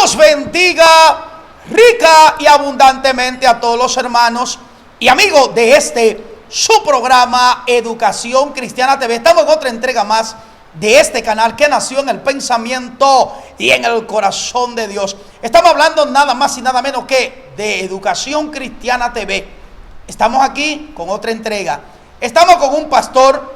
Dios bendiga rica y abundantemente a todos los hermanos y amigos de su programa Educación Cristiana TV. Estamos en otra entrega más de este canal que nació en el pensamiento y en el corazón de Dios. Estamos hablando nada más y nada menos que de Educación Cristiana TV. Estamos aquí con otra entrega. Estamos con un pastor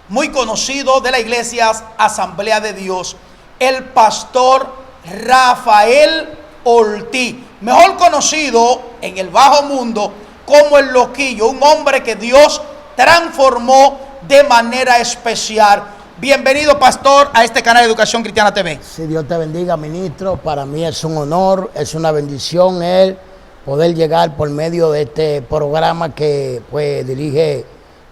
muy conocido de la iglesia Asamblea de Dios, el pastor Rafael Ortiz, mejor conocido en el bajo mundo como el Loquillo, un hombre que Dios transformó de manera especial. Bienvenido, pastor, a este canal de Educación Cristiana TV. Si Dios te bendiga, ministro. Para mí es un honor, es una bendición el poder llegar por medio de este programa que pues dirige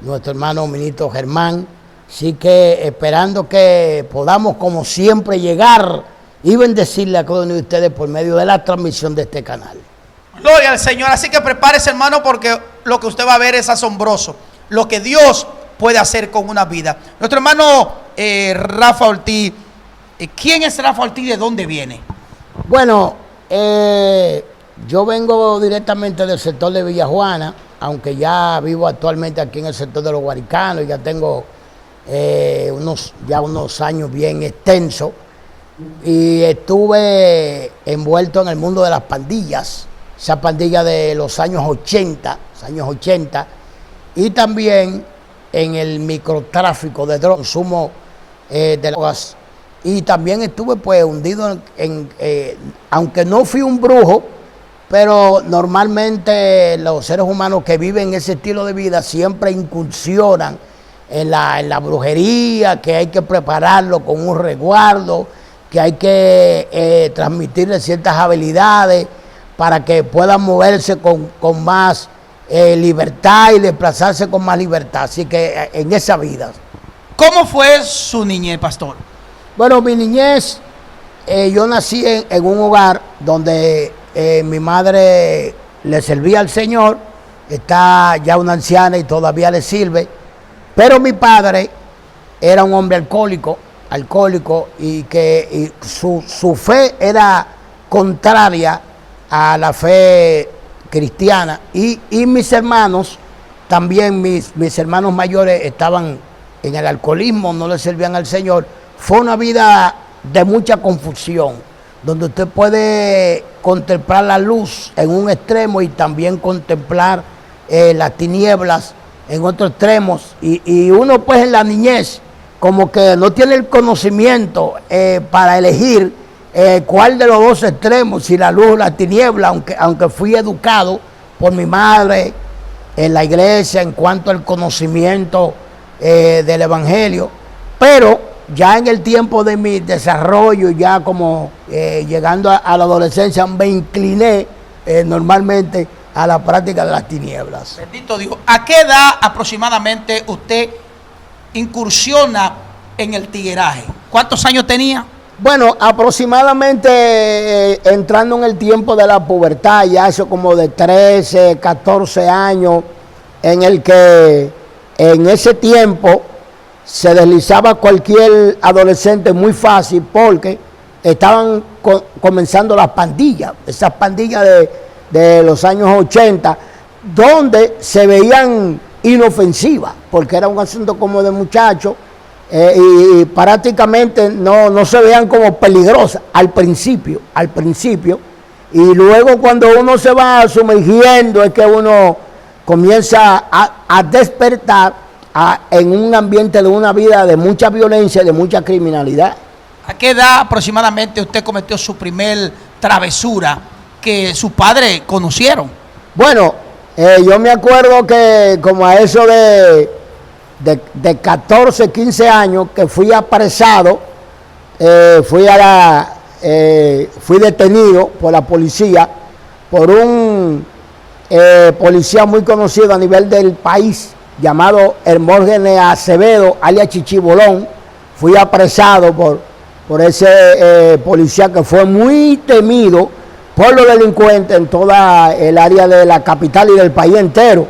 nuestro hermano ministro Germán. Así que esperando que podamos, como siempre, llegar y bendecirle a cada uno de ustedes por medio de la transmisión de este canal. Gloria al Señor. Así que prepárese, hermano, porque lo que usted va a ver es asombroso. Lo que Dios puede hacer con una vida. Nuestro hermano Rafa Ortiz, ¿quién es Rafa Ortiz y de dónde viene? Bueno, yo vengo directamente del sector de Villajuana, aunque ya vivo actualmente aquí en el sector de los Guaricanos, ya tengo unos años bien extensos, y estuve envuelto en el mundo de las pandillas, esa pandilla de los años 80, y también en el microtráfico de drogas, consumo de drogas, y también estuve pues hundido aunque no fui un brujo, pero normalmente los seres humanos que viven ese estilo de vida siempre incursionan en la brujería, que hay que prepararlo con un resguardo, que hay que transmitirle ciertas habilidades para que puedan moverse con más libertad y desplazarse con más libertad. Así que en esa vida. ¿Cómo fue su niñez, pastor? Bueno, mi niñez, yo nací en un hogar donde mi madre le servía al Señor, está ya una anciana y todavía le sirve, pero mi padre era un hombre alcohólico y que su fe era contraria a la fe cristiana, y mis hermanos también, mis hermanos mayores estaban en el alcoholismo, no le servían al Señor. Fue una vida de mucha confusión, donde usted puede contemplar la luz en un extremo y también contemplar las tinieblas en otro extremo, y uno pues en la niñez como que no tiene el conocimiento para elegir cuál de los dos extremos, si la luz o la tiniebla, aunque fui educado por mi madre en la iglesia en cuanto al conocimiento del evangelio, pero ya en el tiempo de mi desarrollo, ya como llegando a la adolescencia, me incliné normalmente a la práctica de las tinieblas. Bendito Dios. ¿A qué edad aproximadamente usted incursiona en el tigueraje? ¿Cuántos años tenía? Bueno, aproximadamente entrando en el tiempo de la pubertad, ya eso como de 13, 14 años, en el que en ese tiempo se deslizaba cualquier adolescente muy fácil, porque estaban comenzando las pandillas, esas pandillas de los años 80, donde se veían inofensivas, porque era un asunto como de muchachos, y prácticamente no se veían como peligrosas al principio, y luego cuando uno se va sumergiendo es que uno comienza a despertar en un ambiente de una vida de mucha violencia, de mucha criminalidad. ¿A qué edad aproximadamente usted cometió su primer travesura que sus padres conocieron? Bueno, yo me acuerdo que como a eso de 14, 15 años que fui apresado, fui detenido por la policía, por un policía muy conocido a nivel del país, llamado Hermógenes Acevedo, alias Chichibolón. Fui apresado por ese policía que fue muy temido por los delincuentes en toda el área de la capital y del país entero.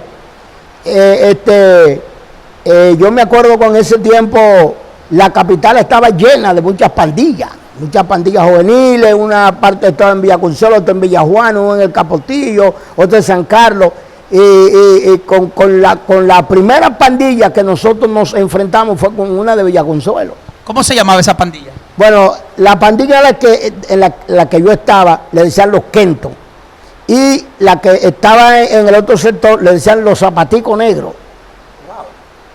Yo me acuerdo con ese tiempo la capital estaba llena de muchas pandillas. muchas pandillas juveniles, una parte estaba en Villaconsuelo, otra en Villajuana, uno en el Capotillo, otra en San Carlos. Y con la primera pandilla que nosotros nos enfrentamos fue con una de Villaconsuelo. ¿Cómo se llamaba esa pandilla? Bueno, la pandilla en la que yo estaba le decían los Kenton. Y la que estaba en el otro sector le decían los zapaticos negros.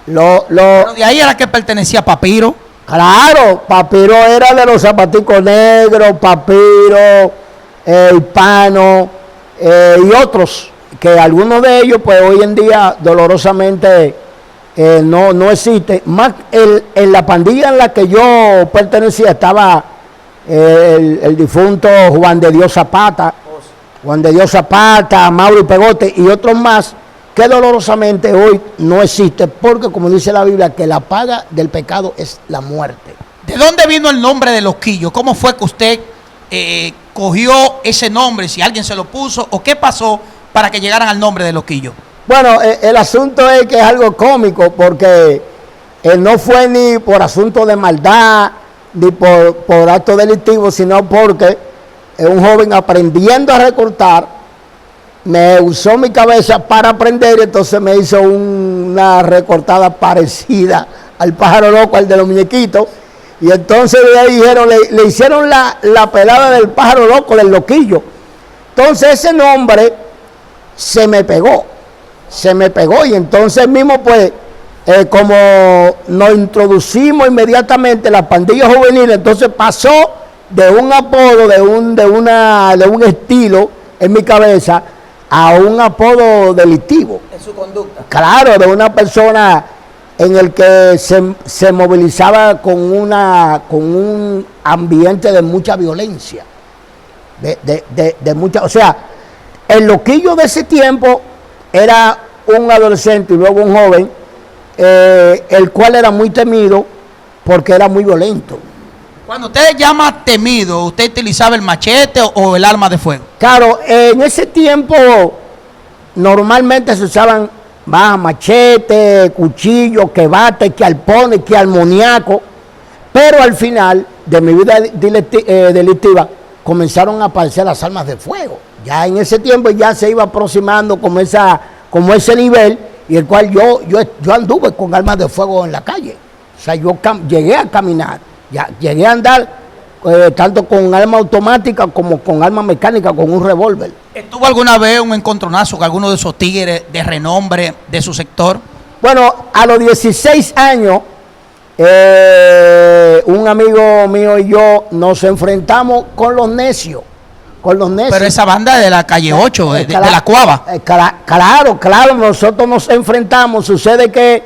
Wow. Pero de ahí era que pertenecía Papiro. Claro, Papiro era de los zapaticos negros, Papiro, Hispano y otros, que algunos de ellos pues hoy en día dolorosamente no existe. Más en la pandilla en la que yo pertenecía estaba el difunto Juan de Dios Zapata, Mauro y Pegote y otros más, que dolorosamente hoy no existe, porque como dice la Biblia, que la paga del pecado es la muerte. ¿De dónde vino el nombre de Loquillo? ¿Cómo fue que usted cogió ese nombre? Si alguien se lo puso, ¿o qué pasó para que llegaran al nombre de Loquillo? Bueno, el asunto es que es algo cómico, porque no fue ni por asunto de maldad, ni por acto delictivo, sino porque un joven aprendiendo a recortar, me usó mi cabeza para aprender, entonces me hizo una recortada parecida al pájaro loco, al de los muñequitos, y entonces le dijeron, le hicieron la pelada del pájaro loco, del Loquillo. Entonces ese nombre se me pegó, y entonces mismo pues, como nos introducimos inmediatamente la pandilla juvenil, entonces pasó de un apodo, de un estilo en mi cabeza, a un apodo delictivo. En su conducta. Claro, de una persona en el que se movilizaba con un ambiente de mucha violencia. De mucha, o sea, el Loquillo de ese tiempo era un adolescente y luego un joven, el cual era muy temido porque era muy violento. Cuando usted llama temido, ¿usted utilizaba el machete o el arma de fuego? Claro, en ese tiempo normalmente se usaban machete, cuchillo, que bate, que alpones, que almoníaco, pero al final de mi vida delictiva comenzaron a aparecer las armas de fuego. Ya en ese tiempo ya se iba aproximando como ese nivel, y el cual yo anduve con armas de fuego en la calle. O sea, yo llegué a caminar. Ya llegué a andar tanto con arma automática como con arma mecánica, con un revólver. ¿Estuvo alguna vez un encontronazo con alguno de esos tigres de renombre de su sector? Bueno, a los 16 años, un amigo mío y yo nos enfrentamos con los necios. Pero esa banda de la calle 8, de la Cuava. Claro, nosotros nos enfrentamos. Sucede que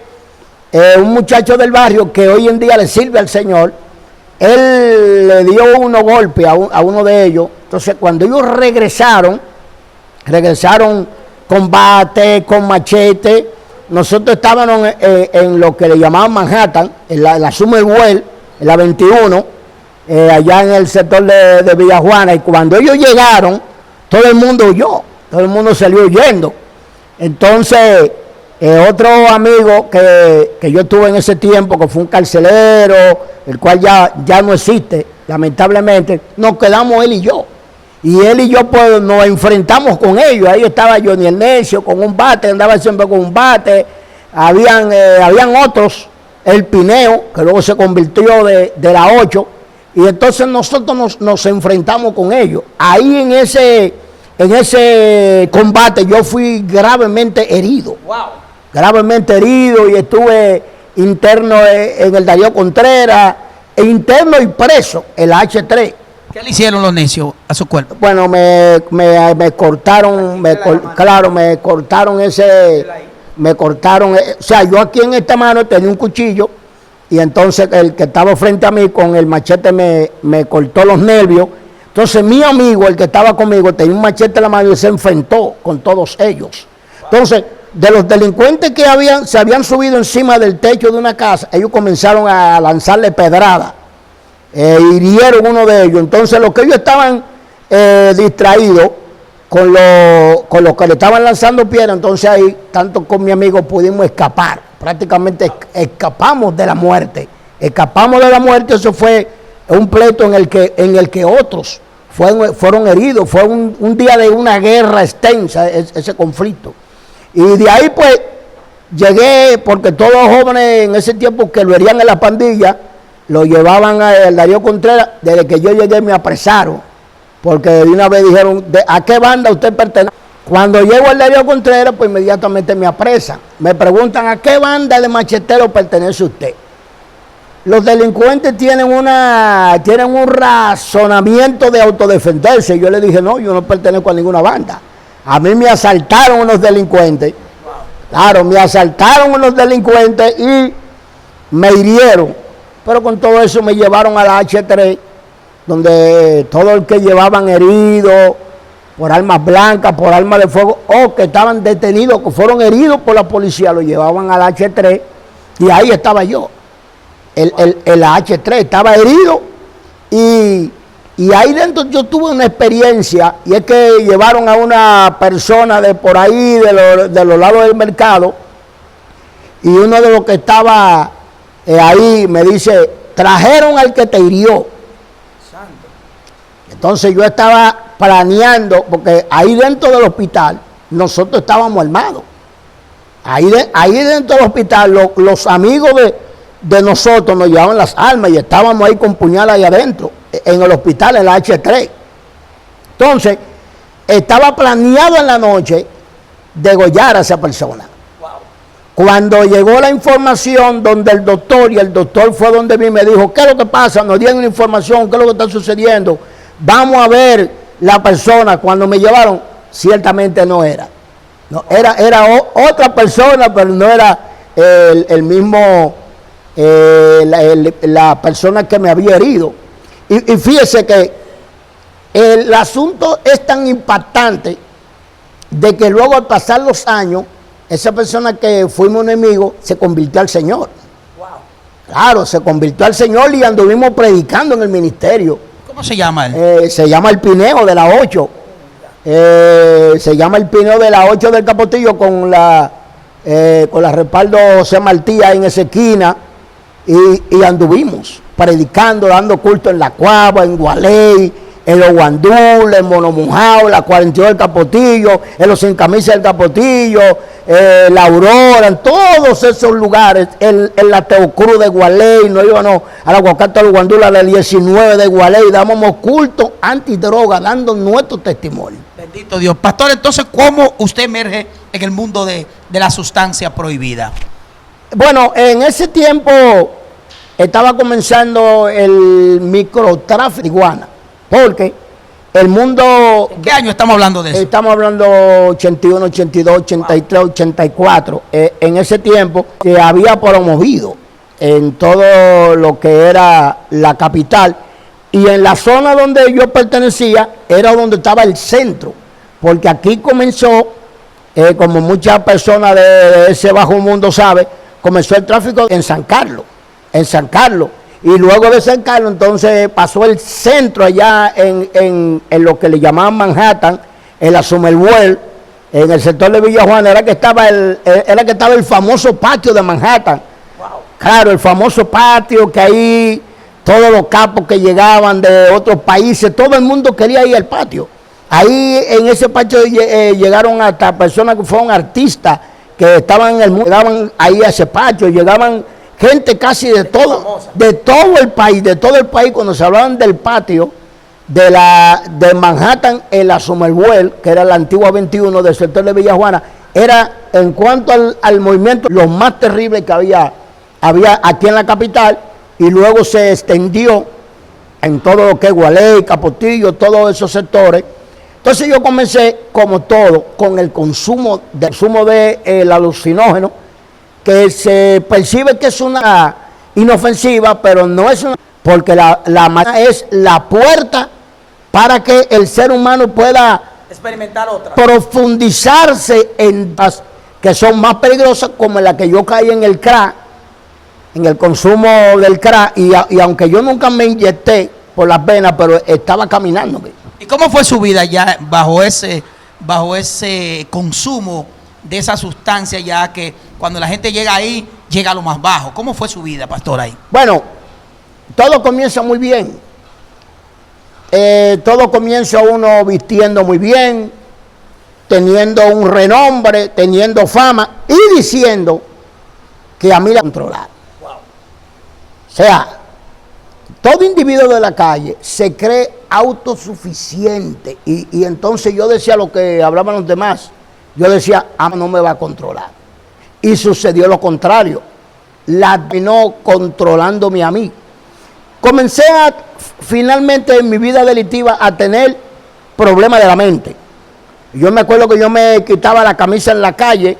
un muchacho del barrio que hoy en día le sirve al Señor, él le dio unos golpes a uno de ellos. Entonces cuando ellos regresaron con bate, con machete. Nosotros estábamos en lo que le llamaban Manhattan, en la Summerwell, en la 21, allá en el sector de Villajuana, y cuando ellos llegaron, todo el mundo huyó, todo el mundo salió huyendo. Entonces otro amigo que yo tuve en ese tiempo, que fue un carcelero, el cual ya no existe, lamentablemente, nos quedamos él y yo. Y él y yo pues nos enfrentamos con ellos. Ahí estaba Johnny el Necio con un bate, andaba siempre con un bate. Habían otros, el Pineo, que luego se convirtió de la 8. Y entonces nosotros nos enfrentamos con ellos. Ahí en ese combate yo fui gravemente herido. Wow. Gravemente herido, y estuve interno en el Darío Contreras, interno y preso, el H3. ¿Qué le hicieron los necios a su cuerpo? Bueno, me cortaron, me cortaron o sea, yo aquí en esta mano tenía un cuchillo, y entonces el que estaba frente a mí con el machete me cortó los nervios. Entonces mi amigo, el que estaba conmigo, tenía un machete en la mano y se enfrentó con todos ellos. Entonces, de los delincuentes que se habían subido encima del techo de una casa, ellos comenzaron a lanzarle pedradas. Hirieron uno de ellos. Entonces los que ellos estaban distraídos con los que le estaban lanzando piedras, entonces ahí, tanto con mi amigo, pudimos escapar. Prácticamente escapamos de la muerte. Eso fue un pleito en el que otros fueron heridos. Fue un día de una guerra extensa, ese conflicto. Y de ahí pues llegué, porque todos los jóvenes en ese tiempo que lo herían en la pandilla, lo llevaban al Darío Contreras. Desde que yo llegué me apresaron, porque de una vez dijeron, ¿a qué banda usted pertenece? Cuando llego al Darío Contreras, pues inmediatamente me apresan. Me preguntan, ¿a qué banda de macheteros pertenece usted? Los delincuentes tienen un razonamiento de autodefenderse. Yo le dije, no, yo no pertenezco a ninguna banda. A mí me asaltaron unos delincuentes. Claro, me asaltaron unos delincuentes y me hirieron. Pero con todo eso me llevaron a la H3, donde todo el que llevaban heridos por armas blancas, por armas de fuego, o que estaban detenidos, que fueron heridos por la policía, lo llevaban a la H3 y ahí estaba yo. El H3 estaba herido y ahí dentro yo tuve una experiencia, y es que llevaron a una persona de por ahí, de los lados del mercado, y uno de los que estaba ahí me dice, trajeron al que te hirió. Entonces yo estaba planeando, porque ahí dentro del hospital nosotros estábamos armados. Ahí dentro del hospital los amigos de nosotros nos llevaban las armas y estábamos ahí con puñalas ahí adentro, en el hospital, en la H3. Entonces, estaba planeado en la noche degollar a esa persona. Wow. Cuando llegó la información donde el doctor fue donde mí, me dijo, ¿qué es lo que pasa? Nos dieron una información, ¿qué es lo que está sucediendo? Vamos a ver la persona. Cuando me llevaron, ciertamente no era. No, era otra persona, pero no era el mismo... la persona que me había herido. Y fíjese que el asunto es tan impactante de que luego al pasar los años, esa persona que fuimos enemigos se convirtió al Señor. Wow. Claro, se convirtió al Señor y anduvimos predicando en el ministerio. ¿Cómo se llama él? Se llama el Pineo de la 8. Se llama el Pineo de la 8 del Capotillo, con la respaldo José Martí en esa esquina. Y anduvimos predicando, dando culto en La Cuava, en Gualey, en Los Guandules, en Monomujao, la 42 del Capotillo, en los Sin Camisa del Capotillo, la Aurora, en todos esos lugares, en la Teocruz de Gualey, no íbamos a la Aguacate de los Guandules, a la 19 de Gualey, dábamos culto antidroga, dando nuestro testimonio. Bendito Dios. Pastor, entonces, ¿cómo usted emerge en el mundo de la sustancia prohibida? Bueno, en ese tiempo estaba comenzando el microtráfico de iguana, porque el mundo... ¿En qué año estamos hablando de eso? Estamos hablando 81, 82, 83, 84. En ese tiempo que había promovido en todo lo que era la capital, y en la zona donde yo pertenecía era donde estaba el centro, porque aquí comenzó, como muchas personas de ese bajo mundo saben, comenzó el tráfico en San Carlos, y luego de San Carlos entonces pasó el centro allá en lo que le llamaban Manhattan, en la Somerville, en el sector de Villa Juana, era que estaba el famoso patio de Manhattan. Wow. Claro, el famoso patio que ahí todos los capos que llegaban de otros países, todo el mundo quería ir al patio. Ahí en ese patio llegaron hasta personas que fueron artistas, que estaban en el mundo, llegaban ahí a ese patio, llegaban gente casi de todo el país, cuando se hablaban del patio de Manhattan en la Somerville, que era la antigua 21 del sector de Villa Juana, era en cuanto al movimiento lo más terrible que había aquí en la capital, y luego se extendió en todo lo que es Gualey, Capotillo, todos esos sectores. Entonces yo comencé, como todo, con el consumo del alucinógeno, que se percibe que es una inofensiva, pero no es una, porque la marihuana es la puerta para que el ser humano pueda experimentar otras, profundizarse en las que son más peligrosas, como en la que yo caí en el crack, en el consumo del crack, y aunque yo nunca me inyecté por las venas, pero estaba caminando. ¿Y cómo fue su vida ya bajo ese consumo de esa sustancia, ya que cuando la gente llega ahí, llega a lo más bajo? ¿Cómo fue su vida, pastor, ahí? Bueno, todo comienza muy bien. Todo comienza uno vistiendo muy bien, teniendo un renombre, teniendo fama y diciendo que a mí la controlar. Wow. O sea, todo individuo de la calle se cree autosuficiente y entonces yo decía lo que hablaban los demás, yo decía, no me va a controlar. Y sucedió lo contrario, la terminó controlándome a mí. Comencé finalmente en mi vida delictiva a tener problemas de la mente. Yo me acuerdo que yo me quitaba la camisa en la calle,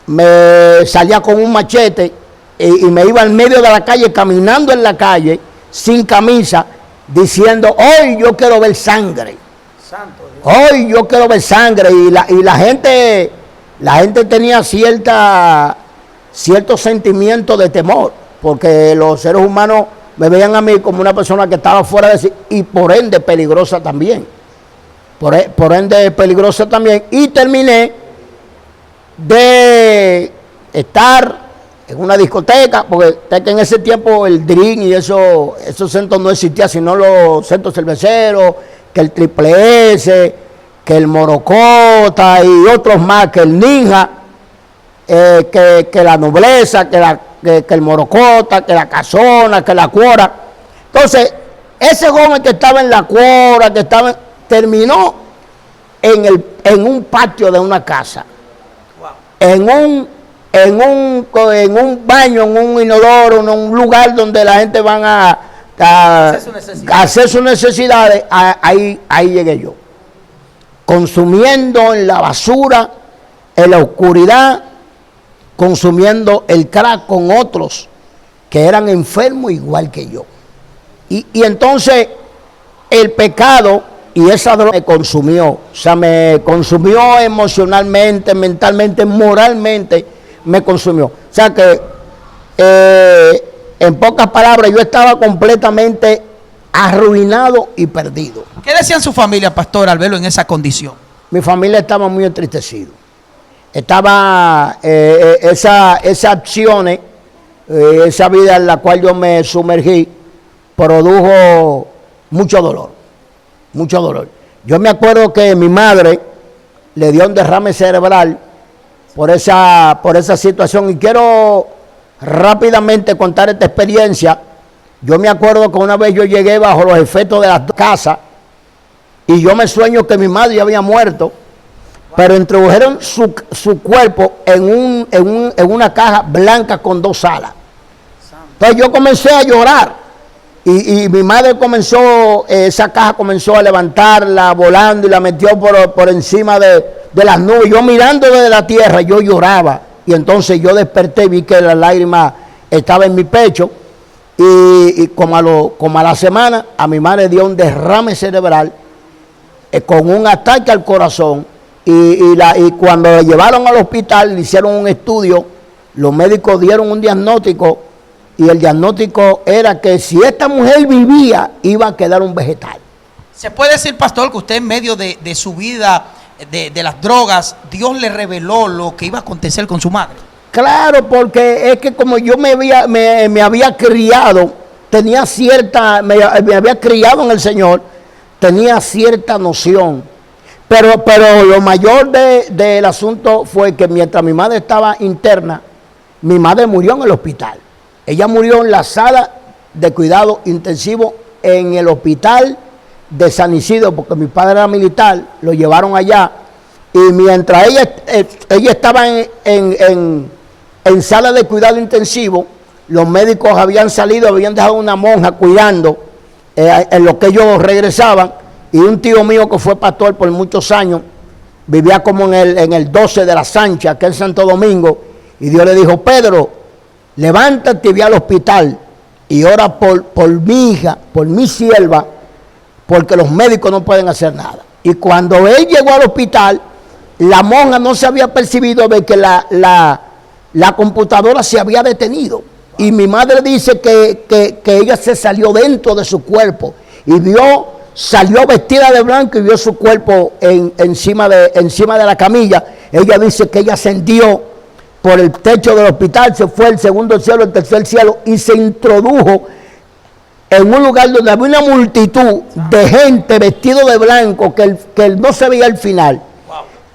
me salía con un machete y me iba al medio de la calle, caminando en la calle, sin camisa, diciendo, hoy yo quiero ver sangre. Santo Dios. Hoy yo quiero ver sangre. Y la gente tenía cierto sentimiento de temor, porque los seres humanos me veían a mí como una persona que estaba fuera de sí y por ende peligrosa también. Por ende peligrosa también. Y terminé de estar en una discoteca, porque en ese tiempo el drink y esos centros no existían, sino los centros cerveceros, que el Triple S, que el Morocota y otros más, que el Ninja, que la Nobleza, que el Morocota, que la Casona, que la Cuora. Entonces, ese joven que estaba en la Cuora, terminó en un patio de una casa, wow, en un baño, en un inodoro, en un lugar donde la gente van a hacer sus necesidades. Ahí llegué yo, consumiendo en la basura, en la oscuridad, consumiendo el crack con otros que eran enfermos igual que yo. Y entonces el pecado y esa droga me consumió, o sea, me consumió emocionalmente, mentalmente, moralmente, me consumió. O sea que, en pocas palabras, yo estaba completamente arruinado y perdido. ¿Qué decían su familia, pastor, al verlo en esa condición? Mi familia estaba muy entristecida. Estaba esas acciones, esa vida en la cual yo me sumergí, produjo mucho dolor, mucho dolor. Yo me acuerdo que mi madre le dio un derrame cerebral por esa situación y quiero rápidamente contar esta experiencia. Yo me acuerdo que una vez yo llegué bajo los efectos de la casa y yo me sueño que mi madre ya había muerto, pero introdujeron su cuerpo en una caja blanca con 2 alas. Entonces yo comencé a llorar y mi madre esa caja comenzó a levantarla volando y la metió por encima de las nubes. Yo mirando desde la tierra, yo lloraba y entonces yo desperté y vi que la lágrima estaba en mi pecho y como a la semana a mi madre dio un derrame cerebral con un ataque al corazón. Y cuando la llevaron al hospital, le hicieron un estudio, los médicos dieron un diagnóstico y el diagnóstico era que si esta mujer vivía, iba a quedar un vegetal. ¿Se puede decir, pastor, que usted en medio de su vida, de las drogas, Dios le reveló lo que iba a acontecer con su madre? Claro, porque es que como yo me había criado, me había criado en el Señor, tenía cierta noción. Pero lo mayor del asunto fue que mientras mi madre estaba interna, mi madre murió en el hospital. Ella murió en la sala de cuidado intensivo en el hospital de San Isidro, porque mi padre era militar, lo llevaron allá. Y mientras ella estaba en sala de cuidado intensivo, los médicos habían salido, habían dejado una monja cuidando en lo que ellos regresaban. Y un tío mío que fue pastor por muchos años, vivía como en el 12 de la Sancha, que es Santo Domingo, y Dios le dijo, Pedro, levántate y ve al hospital y ora por mi hija, por mi sierva, porque los médicos no pueden hacer nada. Y cuando él llegó al hospital, la monja no se había percibido de que la computadora se había detenido. Y mi madre dice que ella se salió dentro de su cuerpo y salió vestida de blanco y vio su cuerpo encima de la camilla. Ella dice que ella ascendió por el techo del hospital, se fue al segundo cielo, el tercer cielo y se introdujo en un lugar donde había una multitud de gente vestido de blanco que no se veía el final.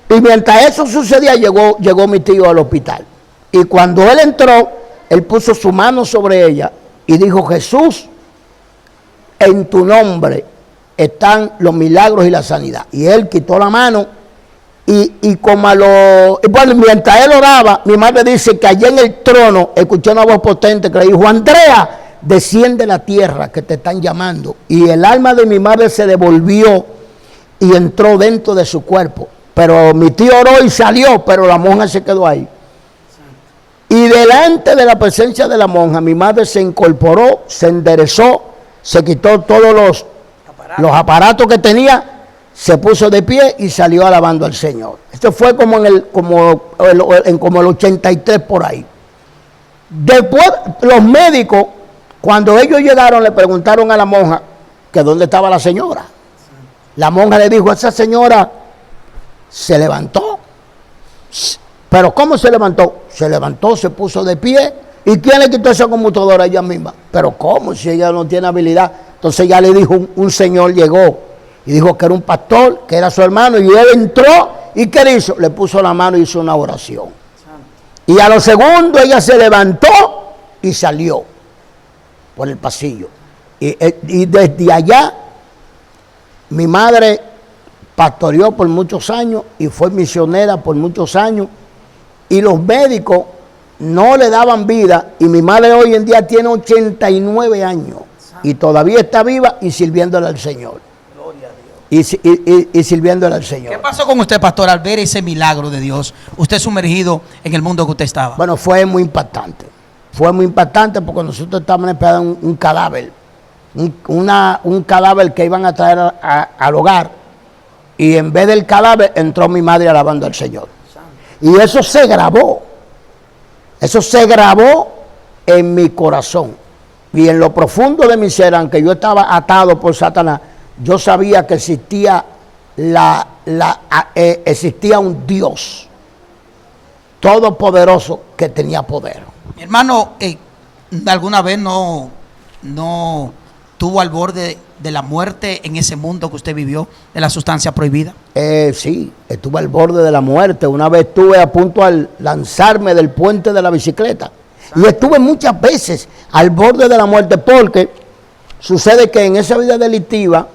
Y mientras eso sucedía, llegó mi tío al hospital. Y cuando él entró, él puso su mano sobre ella y dijo: Jesús, en tu nombre están los milagros y la sanidad. Y él quitó la mano y como bueno, mientras él oraba, mi madre dice que allá en el trono escuchó una voz potente que le dijo: Andrea, desciende a la tierra que te están llamando. Y el alma de mi madre se devolvió y entró dentro de su cuerpo. Pero mi tío oró y salió, pero la monja se quedó ahí. Y delante de la presencia de la monja, mi madre se incorporó, se enderezó, se quitó todos los aparatos que tenía, se puso de pie y salió alabando al Señor. Esto fue como el 83 por ahí. Después los médicos, cuando ellos llegaron, le preguntaron a la monja que dónde estaba la señora. La monja le dijo: esa señora se levantó. ¿Pero cómo se levantó? Se levantó, se puso de pie. ¿Y quién le quitó esa computadora? Ella misma. ¿Pero cómo? Si ella no tiene habilidad. Entonces ya le dijo, un señor llegó y dijo que era un pastor, que era su hermano, y él entró, ¿y qué hizo? Le puso la mano y hizo una oración. Y a los segundos ella se levantó y salió por el pasillo. Y desde allá, mi madre pastoreó por muchos años y fue misionera por muchos años, y los médicos no le daban vida, y mi madre hoy en día tiene 89 años y todavía está viva y sirviéndole al Señor. Gloria a Dios. Y sirviéndole al Señor. ¿Qué pasó con usted, pastor, al ver ese milagro de Dios? Usted sumergido en el mundo que usted estaba. Bueno, fue muy impactante. Fue muy impactante porque nosotros estábamos esperando un cadáver. Un cadáver que iban a traer al hogar. Y en vez del cadáver entró mi madre alabando al Señor. Y eso se grabó. Eso se grabó en mi corazón. Y en lo profundo de mi ser, aunque yo estaba atado por Satanás, yo sabía que existía existía un Dios todopoderoso que tenía poder. Mi hermano, ¿alguna vez no estuvo al borde de la muerte en ese mundo que usted vivió, de la sustancia prohibida? Sí, estuve al borde de la muerte. Una vez estuve a punto de lanzarme del puente de la bicicleta. Y estuve muchas veces al borde de la muerte, porque sucede que en esa vida delictiva,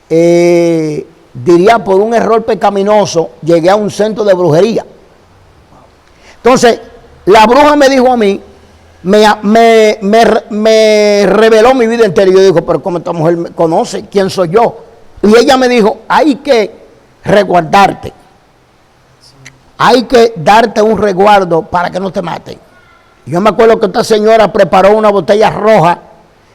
diría por un error pecaminoso, llegué a un centro de brujería. Entonces, la bruja me dijo a mí, me reveló mi vida entera. Y yo digo: pero ¿cómo esta mujer me conoce? ¿Quién soy yo? Y ella me dijo: hay que resguardarte. Hay que darte un resguardo para que no te maten. Yo me acuerdo que esta señora preparó una botella roja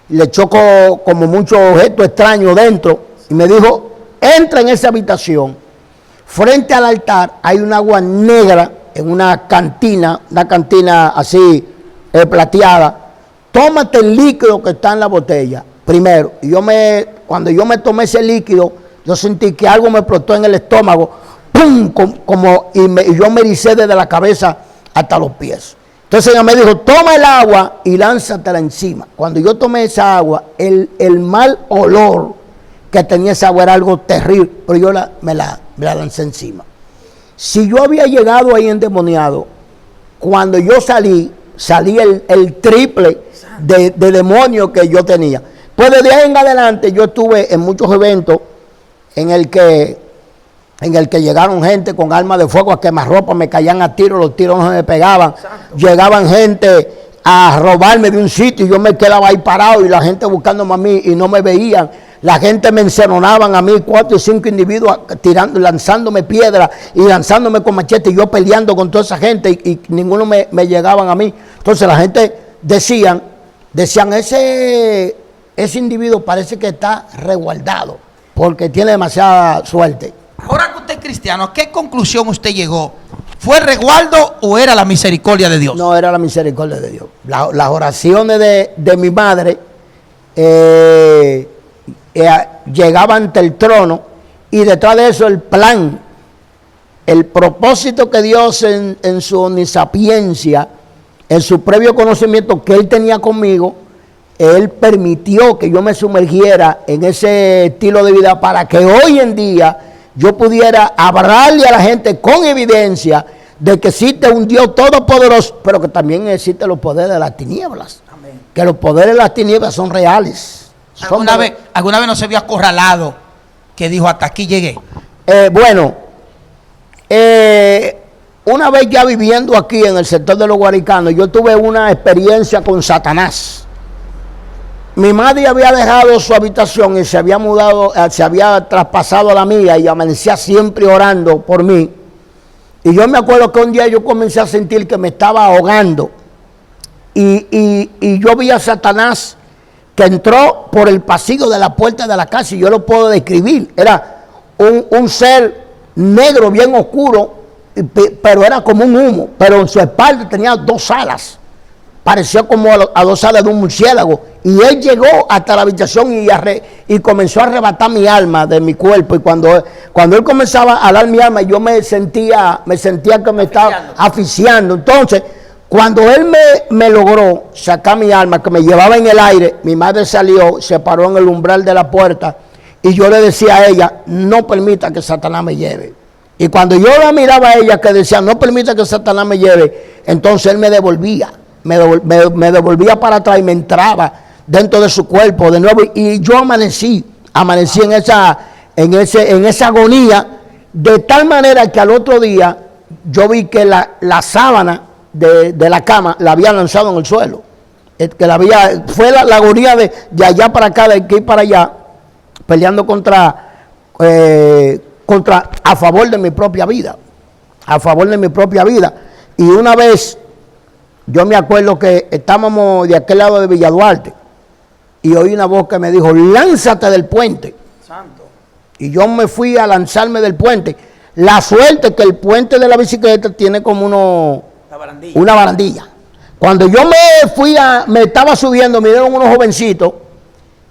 y le echó como muchos objetos extraños dentro. Y me dijo: entra en esa habitación. Frente al altar hay un agua negra en una cantina así plateada. Tómate el líquido que está en la botella primero. Y cuando yo me tomé ese líquido, yo sentí que algo me explotó en el estómago, ¡pum! Y yo me ericé desde la cabeza hasta los pies. Entonces ella me dijo: toma el agua y lánzatela encima. Cuando yo tomé esa agua, el mal olor que tenía esa agua era algo terrible, pero yo me la lancé encima. Si yo había llegado ahí endemoniado, cuando yo salí el triple de demonio que yo tenía. Pues desde ahí en adelante yo estuve en muchos eventos en el que llegaron gente con armas de fuego a quemarropa, me caían a tiros, los tiros no se me pegaban. Exacto. Llegaban gente a robarme de un sitio y yo me quedaba ahí parado y la gente buscándome a mí y no me veían. La gente me encerronaban a mí, 4 o 5 individuos lanzándome piedras y lanzándome con machete, y yo peleando con toda esa gente y ninguno me llegaban a mí. Entonces la gente decían, ese individuo parece que está resguardado porque tiene demasiada suerte. Ahora que usted es cristiano, ¿a qué conclusión usted llegó? ¿Fue resguardo o era la misericordia de Dios? No, era la misericordia de Dios. Las oraciones de mi madre llegaban ante el trono, y detrás de eso el plan, el propósito que Dios en su omnisapiencia, en su previo conocimiento que Él tenía conmigo, Él permitió que yo me sumergiera en ese estilo de vida para que hoy en día yo pudiera hablarle a la gente con evidencia de que existe un Dios todopoderoso, pero que también existen los poderes de las tinieblas. Amén. Que los poderes de las tinieblas son reales. ¿Alguna vez no se vio acorralado que dijo hasta aquí llegué? Una vez ya viviendo aquí en el sector de los Guaricanos, yo tuve una experiencia con Satanás. Mi madre había dejado su habitación y se había mudado, se había traspasado a la mía y amanecía siempre orando por mí. Y yo me acuerdo que un día yo comencé a sentir que me estaba ahogando. Y yo vi a Satanás que entró por el pasillo de la puerta de la casa y yo lo puedo describir. Era un ser negro bien oscuro, pero era como un humo. Pero en su espalda tenía dos alas. Parecía como a dos alas de un murciélago. Y él llegó hasta la habitación y comenzó a arrebatar mi alma de mi cuerpo. Y cuando él comenzaba a dar mi alma, yo me sentía que me estaba asfixiando. Entonces, cuando él me logró sacar mi alma, que me llevaba en el aire, mi madre salió, se paró en el umbral de la puerta. Y yo le decía a ella, no permita que Satanás me lleve. Y cuando yo la miraba a ella que decía, no permita que Satanás me lleve, entonces él me devolvía. Me devolvía para atrás y me entraba dentro de su cuerpo de nuevo. Y yo amanecí en esa agonía, de tal manera que al otro día yo vi que la sábana de la cama la había lanzado en el suelo. Fue la agonía de allá para acá, de aquí para allá, peleando a favor de mi propia vida. A favor de mi propia vida. Y una vez, yo me acuerdo que estábamos de aquel lado de Villa Duarte y oí una voz que me dijo, lánzate del puente. Santo. Y yo me fui a lanzarme del puente. La suerte que el puente de la bicicleta tiene como una barandilla. Cuando yo me estaba subiendo, me dieron unos jovencitos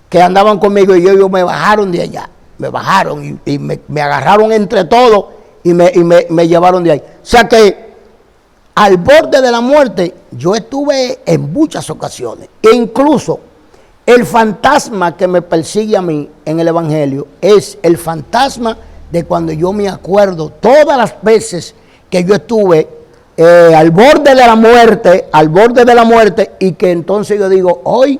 que andaban conmigo y ellos me bajaron de allá. Me bajaron y me agarraron entre todos y me llevaron de ahí. O sea que al borde de la muerte, yo estuve en muchas ocasiones. E incluso el fantasma que me persigue a mí en el Evangelio es el fantasma de cuando yo me acuerdo todas las veces que yo estuve al borde de la muerte, y que entonces yo digo, hoy,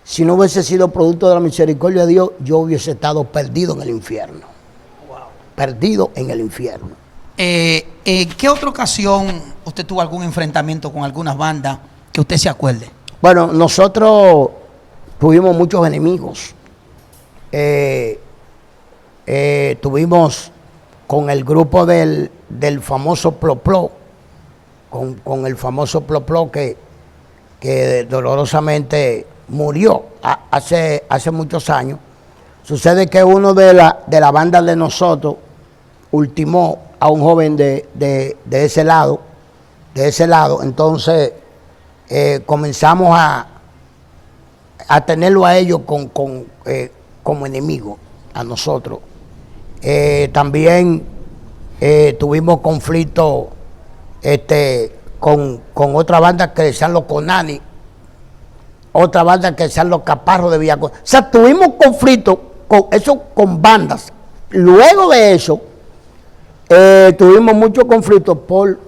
si no hubiese sido producto de la misericordia de Dios, yo hubiese estado perdido en el infierno. Wow. Perdido en el infierno. ¿En qué otra ocasión usted tuvo algún enfrentamiento con algunas bandas que usted se acuerde? Bueno, nosotros tuvimos muchos enemigos. Tuvimos con el grupo del famoso Ploplo, con el famoso Ploplo que dolorosamente murió hace muchos años. Sucede que uno de la banda de nosotros ultimó a un joven de ese lado, entonces comenzamos a tenerlo a ellos como enemigo, a nosotros. También tuvimos conflicto con otra banda que decían los Conani, otra banda que decían los Caparros de Villacosa. O sea, tuvimos conflicto con bandas. Luego de eso, tuvimos mucho conflicto por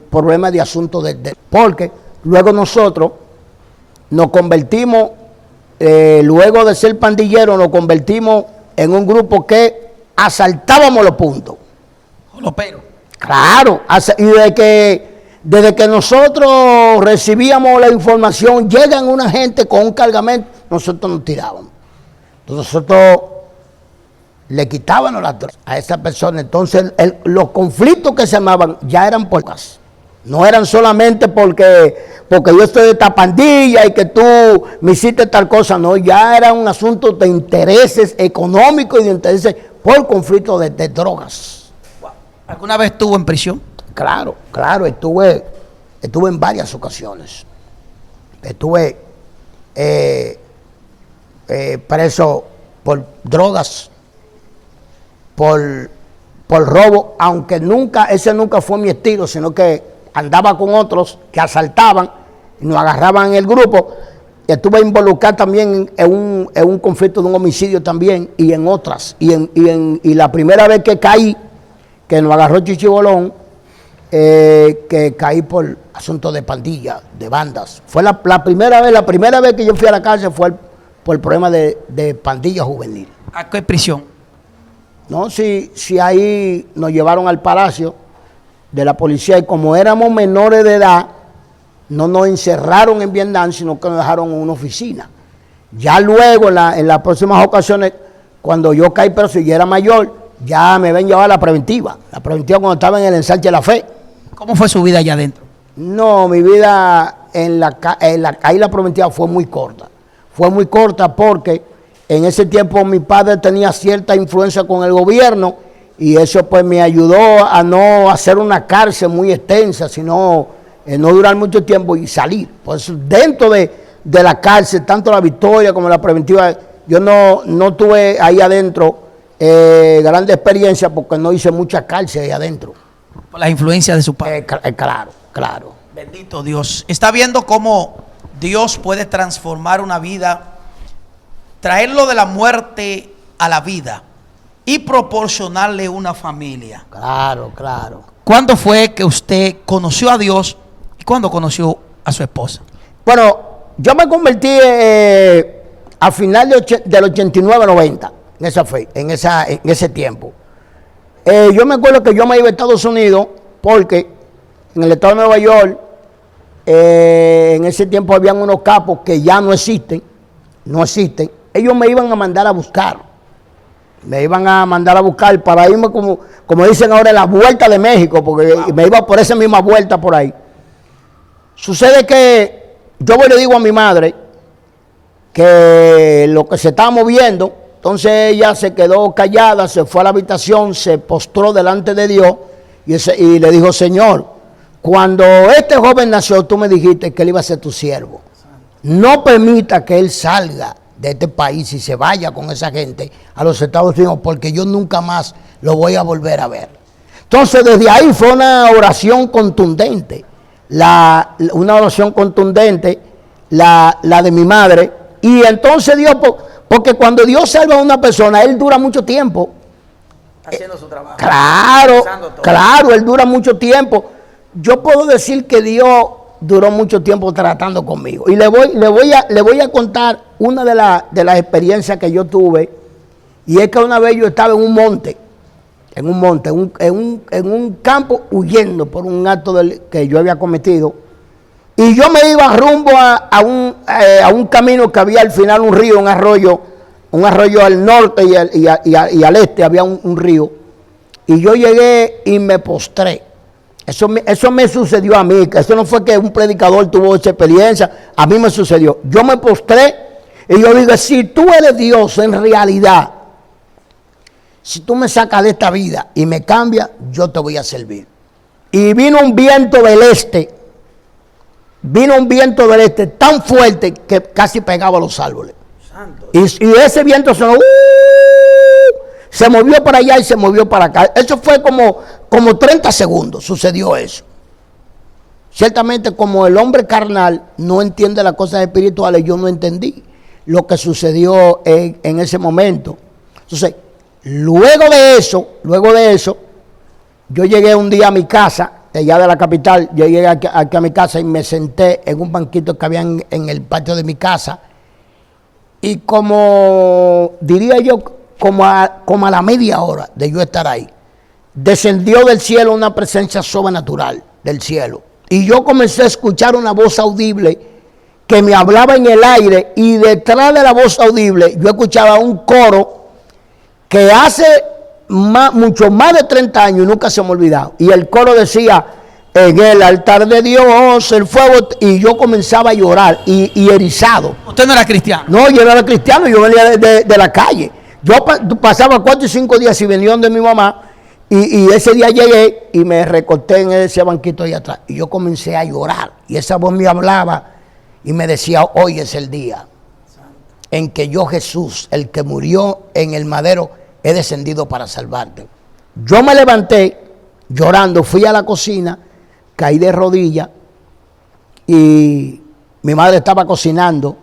problemas de asuntos porque luego nosotros nos convertimos, luego de ser pandilleros, nos convertimos en un grupo que asaltábamos los puntos. Los peros. Claro, y desde que nosotros recibíamos la información, llegan una gente con un cargamento, nosotros nos tirábamos. Entonces nosotros le quitábamos las drogas a esa persona. Entonces los conflictos que se armaban ya eran por cosas. No eran solamente porque yo estoy de esta pandilla y que tú me hiciste tal cosa. No, ya era un asunto de intereses económicos y de intereses por conflicto de drogas. ¿Alguna vez estuvo en prisión? Claro, estuve en varias ocasiones. Estuve preso por drogas, por robo, aunque ese nunca fue mi estilo, sino que andaba con otros que asaltaban y nos agarraban en el grupo. Estuve involucrado también en un conflicto de un homicidio también y en otras. Y la primera vez que caí, que nos agarró Chichibolón, que caí por asuntos de pandilla, de bandas. Fue la primera vez que yo fui a la cárcel fue por el problema de pandilla juvenil. ¿A qué prisión? No, si ahí nos llevaron al palacio de la policía y como éramos menores de edad, no nos encerraron en Vietnam, sino que nos dejaron en una oficina. Ya luego, en las próximas ocasiones, cuando yo caí preso y ya era mayor, ya me ven llevar la preventiva. La preventiva cuando estaba en el ensanche de la fe. ¿Cómo fue su vida allá adentro? No, mi vida ahí la preventiva fue muy corta. Fue muy corta porque en ese tiempo mi padre tenía cierta influencia con el gobierno y eso pues me ayudó a no hacer una cárcel muy extensa, sino no durar mucho tiempo y salir. Pues dentro de la cárcel, tanto la Victoria como la preventiva, yo no tuve ahí adentro grande experiencia porque no hice mucha cárcel ahí adentro. Por la influencia de su padre. Claro. Bendito Dios. Está viendo cómo Dios puede transformar una vida, traerlo de la muerte a la vida y proporcionarle una familia. Claro. ¿Cuándo fue que usted conoció a Dios y cuándo conoció a su esposa? Bueno, yo me convertí a final del 89-90 en ese tiempo. Yo me acuerdo que yo me iba a Estados Unidos porque en el estado de Nueva York en ese tiempo habían unos capos que ya no existen. Ellos me iban a mandar a buscar. Para irme como dicen ahora en la vuelta de México, porque me iba por esa misma vuelta por ahí. Sucede que yo le digo a mi madre que lo que se estaba moviendo, entonces ella se quedó callada, se fue a la habitación, se postró delante de Dios y le dijo: Señor, cuando este joven nació, tú me dijiste que él iba a ser tu siervo. No permita que él salga de este país y se vaya con esa gente a los Estados Unidos, porque yo nunca más lo voy a volver a ver. Entonces, desde ahí fue una oración contundente, la de mi madre. Y entonces Dios, porque cuando Dios salva a una persona, Él dura mucho tiempo. Haciendo su trabajo. Claro, Él dura mucho tiempo. Yo puedo decir que Dios duró mucho tiempo tratando conmigo. Y le voy a contar una de las experiencias que yo tuve. Y es que una vez yo estaba en un campo, huyendo por un acto que yo había cometido. Y yo me iba rumbo a un camino que había al final un río, un arroyo al norte y al este había un río. Y yo llegué y me postré. Eso me sucedió a mí, que eso no fue que un predicador tuvo esa experiencia, a mí me sucedió. Yo me postré y yo dije: si tú eres Dios en realidad, si tú me sacas de esta vida y me cambias, yo te voy a servir. Y vino un viento del este tan fuerte que casi pegaba a los árboles. Y ese viento sonó, se movió para allá y se movió para acá. Eso fue como 30 segundos, sucedió eso. Ciertamente, como el hombre carnal no entiende las cosas espirituales, yo no entendí lo que sucedió en ese momento. Entonces, luego de eso, yo llegué un día a mi casa, allá de la capital. Yo llegué aquí a mi casa y me senté en un banquito que había en el patio de mi casa. Y como diría yo, como a la media hora de yo estar ahí, descendió del cielo una presencia sobrenatural del cielo. Y yo comencé a escuchar una voz audible que me hablaba en el aire, y detrás de la voz audible yo escuchaba un coro que hace mucho más de 30 años y nunca se me ha olvidado. Y el coro decía: en el altar de Dios el fuego. Y yo comenzaba a llorar y erizado. ¿Usted no era cristiano? No, yo no era cristiano, yo venía de la calle. Yo pasaba 4 y 5 días y venía donde mi mamá. Y ese día llegué y me recorté en ese banquito ahí atrás. Y yo comencé a llorar. Y esa voz me hablaba y me decía: hoy es el día en que yo, Jesús, el que murió en el madero, he descendido para salvarte. Yo me levanté llorando, fui a la cocina, caí de rodillas y mi madre estaba cocinando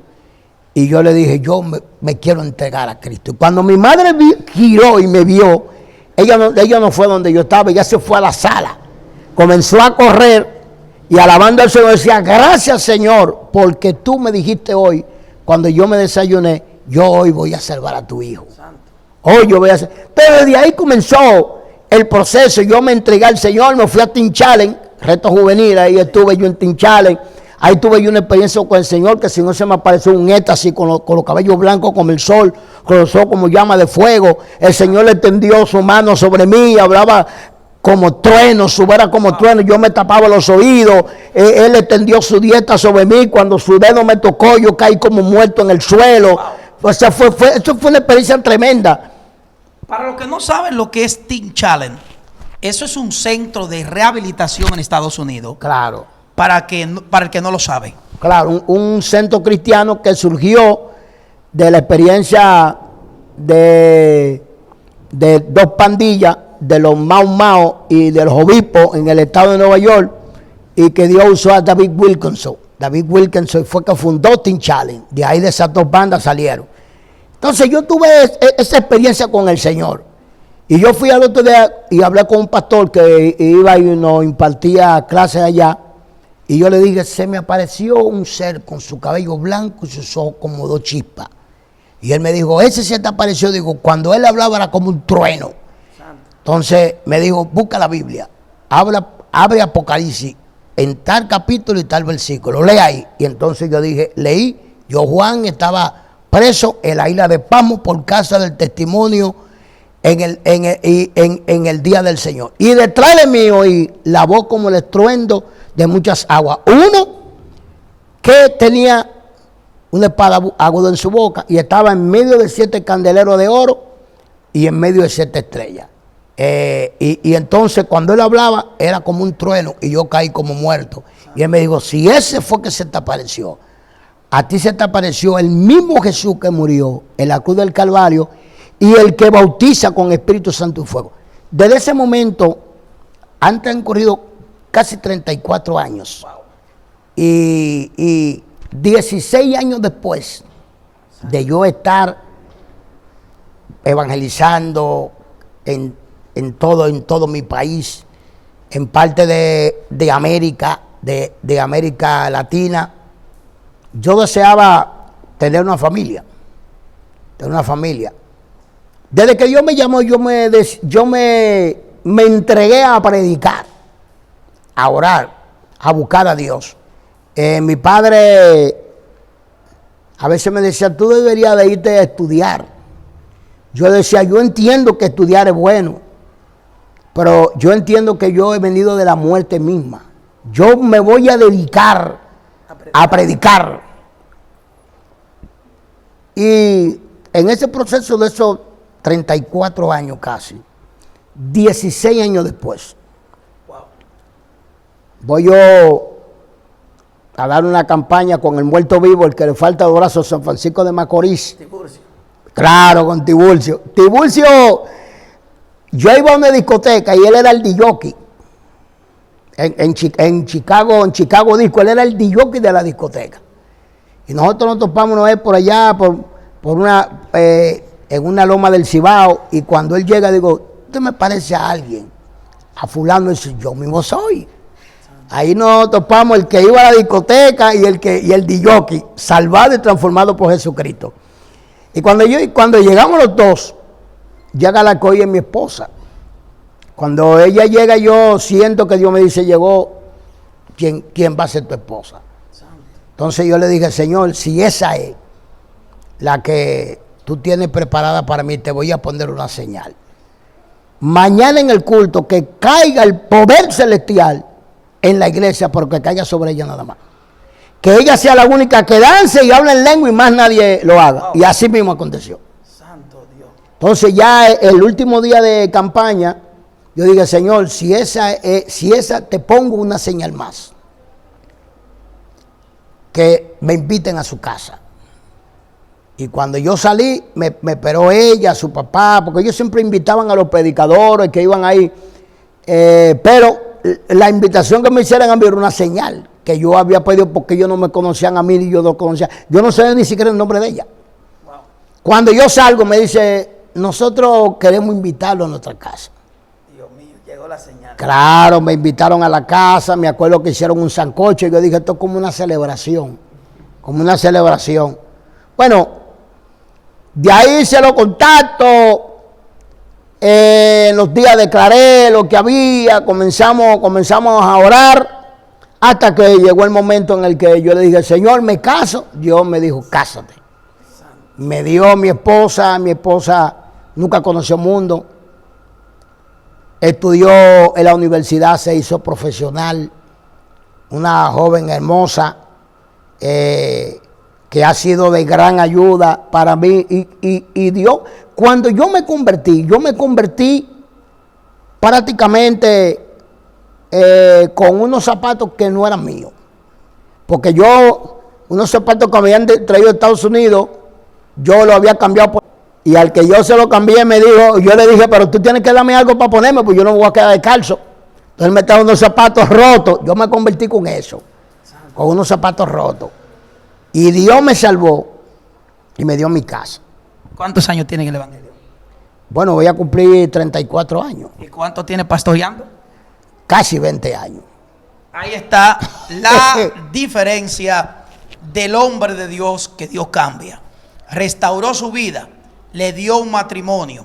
y yo le dije, yo me quiero entregar a Cristo. Y cuando mi madre giró y me vio, ella no fue donde yo estaba, ella se fue a la sala. Comenzó a correr y alabando al Señor decía, gracias Señor, porque tú me dijiste hoy, cuando yo me desayuné, yo hoy voy a salvar a tu hijo. Hoy yo voy a hacer. Pero desde ahí comenzó el proceso. Yo me entregué al Señor, me fui a Teen Challenge, reto juvenil, ahí estuve yo en Teen Challenge. Ahí tuve yo una experiencia con el Señor que si no se me apareció un éxtasis con los cabellos blancos como el sol, con los ojos como llama de fuego. El Señor le tendió su mano sobre mí y hablaba como trueno, su vara como trueno. Yo me tapaba los oídos. Él le tendió su dieta sobre mí. Cuando su dedo me tocó, yo caí como muerto en el suelo. O sea, eso fue una experiencia tremenda. Para los que no saben lo que es Teen Challenge, eso es un centro de rehabilitación en Estados Unidos. Claro. Para el que no lo sabe. Claro, un centro cristiano que surgió de la experiencia de dos pandillas, de los Mau Mau y de los obispos en el estado de Nueva York, y que Dios usó a David Wilkinson. David Wilkinson fue que fundó Teen Challenge. De ahí de esas dos bandas salieron. Entonces yo tuve esa experiencia con el Señor. Y yo fui al otro día y hablé con un pastor que iba y nos impartía clases allá. Y yo le dije, se me apareció un ser con su cabello blanco y sus ojos como dos chispas. Y él me dijo, ese se te apareció. Digo, cuando él hablaba era como un trueno. Entonces me dijo, busca la Biblia, abre Apocalipsis en tal capítulo y tal versículo, lee ahí. Y entonces yo dije, leí, Juan estaba preso en la isla de Patmos por causa del testimonio en el día del Señor. Y detrás de mí oí la voz como el estruendo de muchas aguas. Uno que tenía una espada aguda en su boca y estaba en medio de 7 candeleros de oro y en medio de 7 estrellas. Y entonces cuando él hablaba era como un trueno y yo caí como muerto. Y él me dijo, si ese fue que se te apareció, a ti se te apareció el mismo Jesús que murió en la cruz del Calvario y el que bautiza con Espíritu Santo y fuego. Desde ese momento han transcurrido casi 34 años. Y 16 años después de yo estar evangelizando en todo mi país, en parte de América, de América Latina, yo deseaba tener una familia. Desde que Dios me llamó, yo me entregué a predicar, a orar, a buscar a Dios. Mi padre a veces me decía, tú deberías de irte a estudiar. Yo decía, yo entiendo que estudiar es bueno, pero yo entiendo que yo he venido de la muerte misma. Yo me voy a dedicar a predicar. Y en ese proceso de esos 34 años casi, 16 años después, voy yo a dar una campaña con el muerto vivo, el que le falta dos brazos, San Francisco de Macorís. Tiburcio. Claro, con Tiburcio. Tiburcio, yo iba a una discoteca y él era el DJ. En Chicago Disco, él era el DJ de la discoteca. Y nosotros nos topamos una vez por allá, en una loma del Cibao, y cuando él llega, digo, usted me parece a alguien, a fulano, y dice, yo mismo soy. Ahí nos topamos el que iba a la discoteca y el DJ, salvado y transformado por Jesucristo. Y cuando llegamos los dos, llega la Coy, mi esposa. Cuando ella llega, yo siento que Dios me dice, llegó, ¿quién va a ser tu esposa? Entonces yo le dije, Señor, si esa es la que tú tienes preparada para mí, te voy a poner una señal. Mañana en el culto, que caiga el poder celestial en la iglesia, porque caiga sobre ella nada más. Que ella sea la única que dance y hable en lengua y más nadie lo haga. Y así mismo aconteció. Santo Dios. Entonces ya el último día de campaña, yo dije, Señor, si esa te pongo una señal más. Que me inviten a su casa. Y cuando yo salí, me esperó ella, su papá, porque ellos siempre invitaban a los predicadores que iban ahí. Pero la invitación que me hicieran a mí era una señal. que yo había pedido porque ellos no me conocían a mí ni yo no conocía. Yo no sé ni siquiera el nombre de ella. Wow. Cuando yo salgo me dice, nosotros queremos invitarlo a nuestra casa. Dios mío, llegó la señal. Claro, me invitaron a la casa, me acuerdo que hicieron un sancocho y yo dije, esto es como una celebración, como una celebración. Bueno, de ahí se lo contacto. En los días declaré lo que había, comenzamos a orar, hasta que llegó el momento en el que yo le dije, Señor, me caso. Dios me dijo, cásate. Me dio mi esposa nunca conoció mundo, estudió en la universidad, se hizo profesional, una joven hermosa, que ha sido de gran ayuda para mí y Dios. Cuando yo me convertí prácticamente con unos zapatos que no eran míos. Porque unos zapatos que me habían traído de Estados Unidos, yo lo había cambiado y al que yo se lo cambié me dijo, yo le dije, pero tú tienes que darme algo para ponerme, pues yo no me voy a quedar descalzo. Entonces él me trajo unos zapatos rotos, yo me convertí con eso, con unos zapatos rotos. Y Dios me salvó y me dio mi casa. ¿Cuántos años tiene en el Evangelio? Bueno, voy a cumplir 34 años. ¿Y cuánto tiene pastoreando? Casi 20 años. Ahí está la diferencia del hombre de Dios que Dios cambia. Restauró su vida, le dio un matrimonio,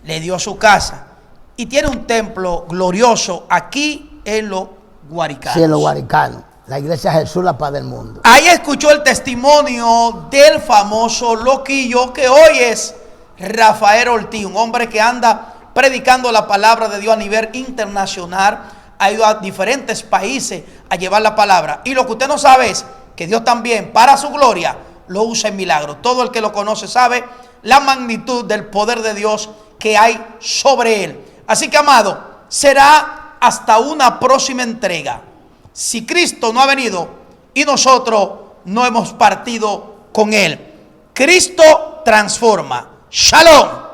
le dio su casa y tiene un templo glorioso aquí en los Guaricanos. Sí, en los Guaricanos. La iglesia Jesús, la paz del mundo. Ahí escuchó el testimonio del famoso loquillo que hoy es Rafael Ortiz, un hombre que anda predicando la palabra de Dios a nivel internacional, ha ido a diferentes países a llevar la palabra. Y lo que usted no sabe es que Dios también, para su gloria, lo usa en milagros. Todo el que lo conoce sabe la magnitud del poder de Dios que hay sobre él. Así que, amado, será hasta una próxima entrega. Si Cristo no ha venido y nosotros no hemos partido con él. Cristo transforma. Shalom.